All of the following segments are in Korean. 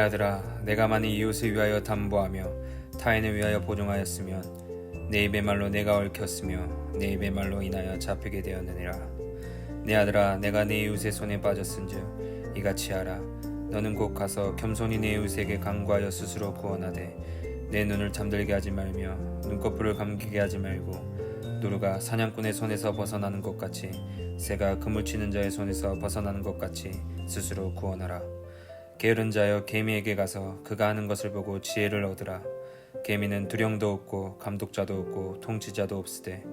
내 아들아, 내가 만일 이웃을 위하여 담보하며 타인을 위하여 보증하였으면 내 입의 말로 내가 얽혔으며 내 입의 말로 인하여 잡히게 되었느니라. 내 아들아, 내가 내 이웃의 손에 빠졌은즉 이같이 하라. 너는 곧 가서 겸손히 내 이웃에게 간구하여 스스로 구원하되 내 눈을 잠들게 하지 말며 눈꺼풀을 감기게 하지 말고 누루가 사냥꾼의 손에서 벗어나는 것 같이 새가 그물 치는 자의 손에서 벗어나는 것 같이 스스로 구원하라. 게으른 자여, 개미에게 가서 그가 하는 것을 보고 지혜를 얻으라. 개미는 두령도 없고 감독자도 없고 통치자도 없으되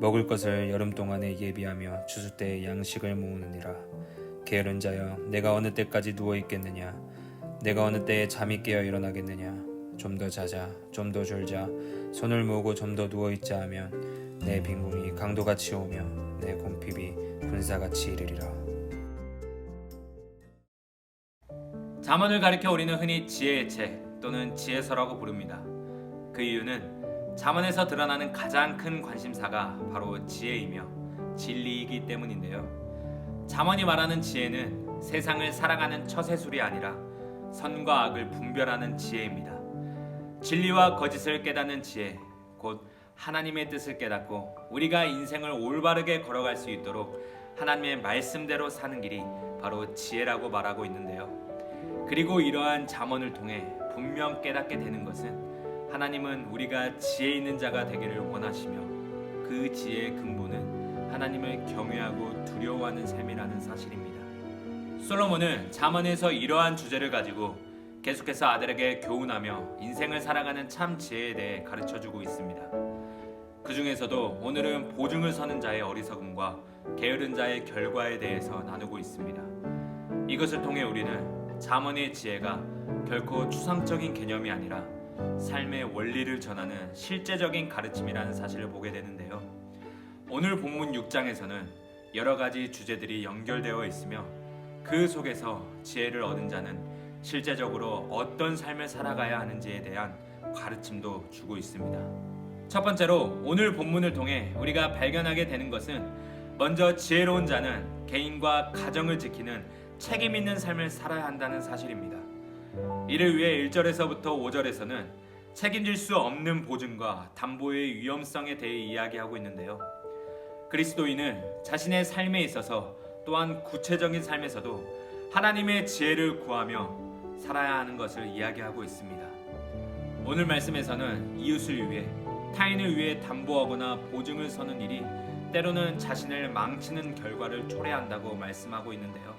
먹을 것을 여름 동안에 예비하며 추수 때에 양식을 모으느니라. 게으른 자여, 내가 어느 때까지 누워 있겠느냐? 내가 어느 때에 잠이 깨어 일어나겠느냐? 좀 더 자자, 좀 더 졸자, 손을 모으고 좀 더 누워 있자 하면 내 빈궁이 강도같이 오며 내 궁핍이 군사같이 이르리라. 잠언을 가리켜 우리는 흔히 지혜의 책 또는 지혜서라고 부릅니다. 그 이유는 잠언에서 드러나는 가장 큰 관심사가 바로 지혜이며 진리이기 때문인데요. 잠언이 말하는 지혜는 세상을 살아가는 처세술이 아니라 선과 악을 분별하는 지혜입니다. 진리와 거짓을 깨닫는 지혜, 곧 하나님의 뜻을 깨닫고 우리가 인생을 올바르게 걸어갈 수 있도록 하나님의 말씀대로 사는 길이 바로 지혜라고 말하고 있는데요. 그리고 이러한 잠언을 통해 분명 깨닫게 되는 것은 하나님은 우리가 지혜 있는 자가 되기를 원하시며 그 지혜의 근본은 하나님을 경외하고 두려워하는 삶이라는 사실입니다. 솔로몬은 잠언에서 이러한 주제를 가지고 계속해서 아들에게 교훈하며 인생을 살아가는 참 지혜에 대해 가르쳐주고 있습니다. 그 중에서도 오늘은 보증을 서는 자의 어리석음과 게으른 자의 결과에 대해서 나누고 있습니다. 이것을 통해 우리는 잠언의 지혜가 결코 추상적인 개념이 아니라 삶의 원리를 전하는 실제적인 가르침이라는 사실을 보게 되는데요. 오늘 본문 6장에서는 여러 가지 주제들이 연결되어 있으며 그 속에서 지혜를 얻은 자는 실제적으로 어떤 삶을 살아가야 하는지에 대한 가르침도 주고 있습니다. 첫 번째로 오늘 본문을 통해 우리가 발견하게 되는 것은 먼저 지혜로운 자는 개인과 가정을 지키는 책임 있는 삶을 살아야 한다는 사실입니다. 이를 위해 1절에서부터 5절에서는 책임질 수 없는 보증과 담보의 위험성에 대해 이야기하고 있는데요. 그리스도인은 자신의 삶에 있어서 또한 구체적인 삶에서도 하나님의 지혜를 구하며 살아야 하는 것을 이야기하고 있습니다. 오늘 말씀에서는 이웃을 위해, 타인을 위해 담보하거나 보증을 서는 일이 때로는 자신을 망치는 결과를 초래한다고 말씀하고 있는데요.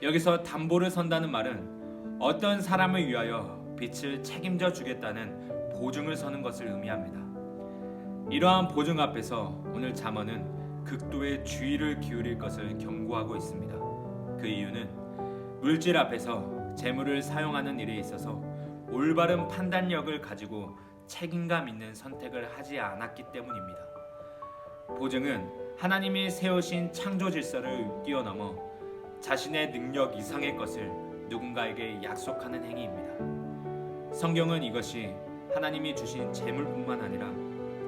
여기서 담보를 선다는 말은 어떤 사람을 위하여 빛을 책임져 주겠다는 보증을 서는 것을 의미합니다. 이러한 보증 앞에서 오늘 잠언은 극도의 주의를 기울일 것을 경고하고 있습니다. 그 이유는 물질 앞에서 재물을 사용하는 일에 있어서 올바른 판단력을 가지고 책임감 있는 선택을 하지 않았기 때문입니다. 보증은 하나님이 세우신 창조 질서를 뛰어넘어 자신의 능력 이상의 것을 누군가에게 약속하는 행위입니다. 성경은 이것이 하나님이 주신 재물뿐만 아니라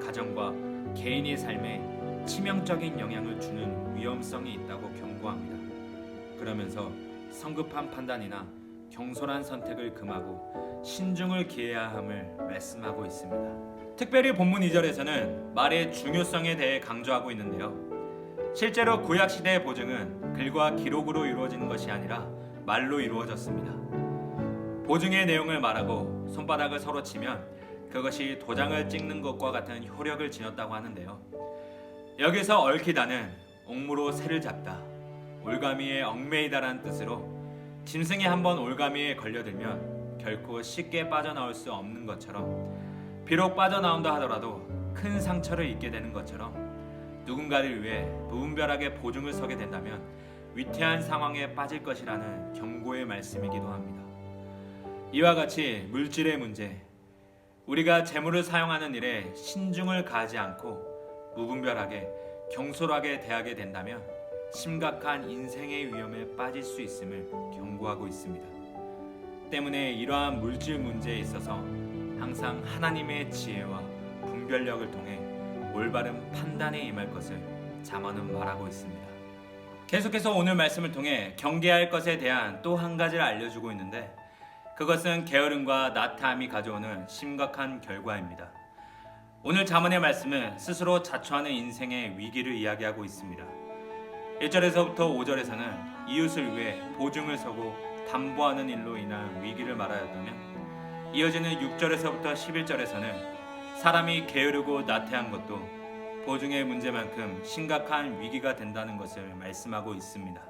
가정과 개인의 삶에 치명적인 영향을 주는 위험성이 있다고 경고합니다. 그러면서 성급한 판단이나 경솔한 선택을 금하고 신중을 기해야 함을 말씀하고 있습니다. 특별히 본문 2절에서는 말의 중요성에 대해 강조하고 있는데요. 실제로 구약시대의 보증은 글과 기록으로 이루어지는 것이 아니라 말로 이루어졌습니다. 보증의 내용을 말하고 손바닥을 서로 치면 그것이 도장을 찍는 것과 같은 효력을 지녔다고 하는데요. 여기서 얽히다는 옥무로 새를 잡다, 올가미에 얽매이다라는 뜻으로 짐승이 한번 올가미에 걸려들면 결코 쉽게 빠져나올 수 없는 것처럼, 비록 빠져나온다 하더라도 큰 상처를 입게 되는 것처럼 누군가를 위해 무분별하게 보증을 서게 된다면 위태한 상황에 빠질 것이라는 경고의 말씀이기도 합니다. 이와 같이 물질의 문제, 우리가 재물을 사용하는 일에 신중을 가하지 않고 무분별하게 경솔하게 대하게 된다면 심각한 인생의 위험에 빠질 수 있음을 경고하고 있습니다. 때문에 이러한 물질 문제에 있어서 항상 하나님의 지혜와 분별력을 통해 올바른 판단에 임할 것을 잠언은 말하고 있습니다. 계속해서 오늘 말씀을 통해 경계할 것에 대한 또 한 가지를 알려주고 있는데, 그것은 게으름과 나태함이 가져오는 심각한 결과입니다. 오늘 잠언의 말씀은 스스로 자초하는 인생의 위기를 이야기하고 있습니다. 1절에서부터 5절에서는 이웃을 위해 보증을 서고 담보하는 일로 인한 위기를 말하였다면, 이어지는 6절에서부터 11절에서는 사람이 게으르고 나태한 것도 보증의 문제만큼 심각한 위기가 된다는 것을 말씀하고 있습니다.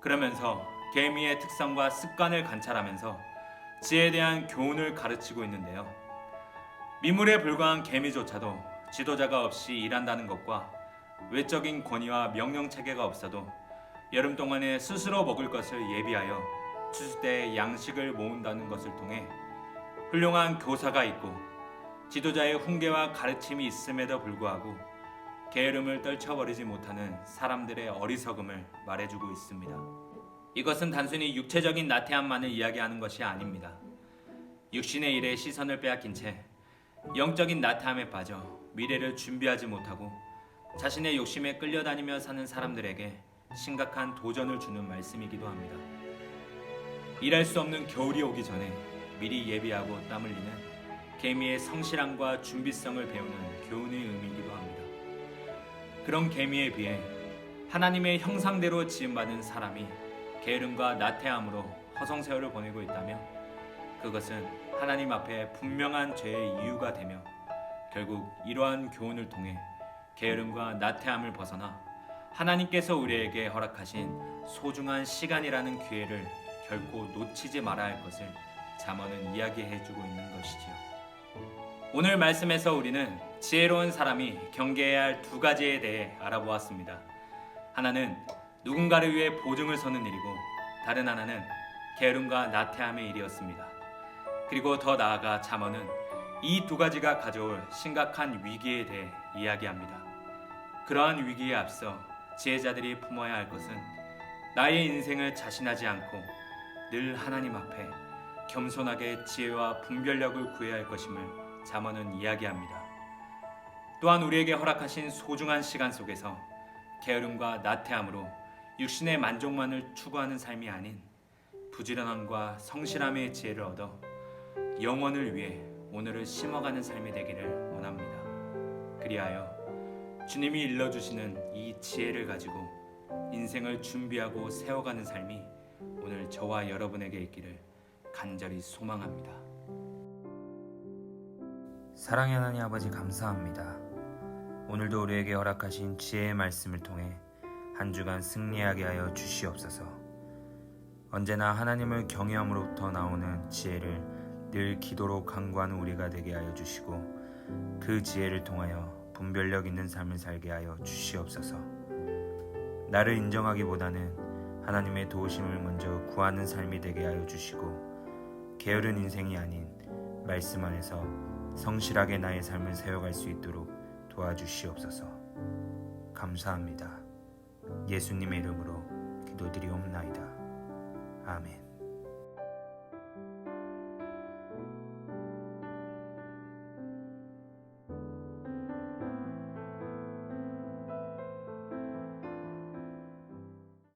그러면서 개미의 특성과 습관을 관찰하면서 지혜에 대한 교훈을 가르치고 있는데요. 미물에 불과한 개미조차도 지도자가 없이 일한다는 것과 외적인 권위와 명령 체계가 없어도 여름 동안에 스스로 먹을 것을 예비하여 추수 때 양식을 모은다는 것을 통해 훌륭한 교사가 있고 지도자의 훈계와 가르침이 있음에도 불구하고 게으름을 떨쳐버리지 못하는 사람들의 어리석음을 말해주고 있습니다. 이것은 단순히 육체적인 나태함만을 이야기하는 것이 아닙니다. 육신의 일에 시선을 빼앗긴 채 영적인 나태함에 빠져 미래를 준비하지 못하고 자신의 욕심에 끌려다니며 사는 사람들에게 심각한 도전을 주는 말씀이기도 합니다. 일할 수 없는 겨울이 오기 전에 미리 예비하고 땀 흘리는 개미의 성실함과 준비성을 배우는 교훈의 의미이기도 합니다. 그런 개미에 비해 하나님의 형상대로 지음받은 사람이 게으름과 나태함으로 허송세월을 보내고 있다며, 그것은 하나님 앞에 분명한 죄의 이유가 되며 결국 이러한 교훈을 통해 게으름과 나태함을 벗어나 하나님께서 우리에게 허락하신 소중한 시간이라는 기회를 결코 놓치지 말아야 할 것을 잠언은 이야기해주고 있는 것이지요. 오늘 말씀에서 우리는 지혜로운 사람이 경계해야 할 두 가지에 대해 알아보았습니다. 하나는 누군가를 위해 보증을 서는 일이고, 다른 하나는 게으름과 나태함의 일이었습니다. 그리고 더 나아가 잠언은 이 두 가지가 가져올 심각한 위기에 대해 이야기합니다. 그러한 위기에 앞서 지혜자들이 품어야 할 것은 나의 인생을 자신하지 않고 늘 하나님 앞에 겸손하게 지혜와 분별력을 구해야 할 것임을 잠언은 이야기합니다. 또한 우리에게 허락하신 소중한 시간 속에서 게으름과 나태함으로 육신의 만족만을 추구하는 삶이 아닌 부지런함과 성실함의 지혜를 얻어 영혼을 위해 오늘을 심어가는 삶이 되기를 원합니다. 그리하여 주님이 일러주시는 이 지혜를 가지고 인생을 준비하고 세워가는 삶이 오늘 저와 여러분에게 있기를 간절히 소망합니다. 사랑의 하나님 아버지, 감사합니다. 오늘도 우리에게 허락하신 지혜의 말씀을 통해 한 주간 승리하게 하여 주시옵소서. 언제나 하나님을 경외함으로부터 나오는 지혜를 늘 기도로 간구하는 우리가 되게 하여 주시고, 그 지혜를 통하여 분별력 있는 삶을 살게 하여 주시옵소서. 나를 인정하기보다는 하나님의 도우심을 먼저 구하는 삶이 되게 하여 주시고, 게으른 인생이 아닌 말씀 안에서 성실하게 나의 삶을 세워갈 수 있도록 도와주시옵소서. 감사합니다. 예수님의 이름으로 기도드리옵나이다. 아멘.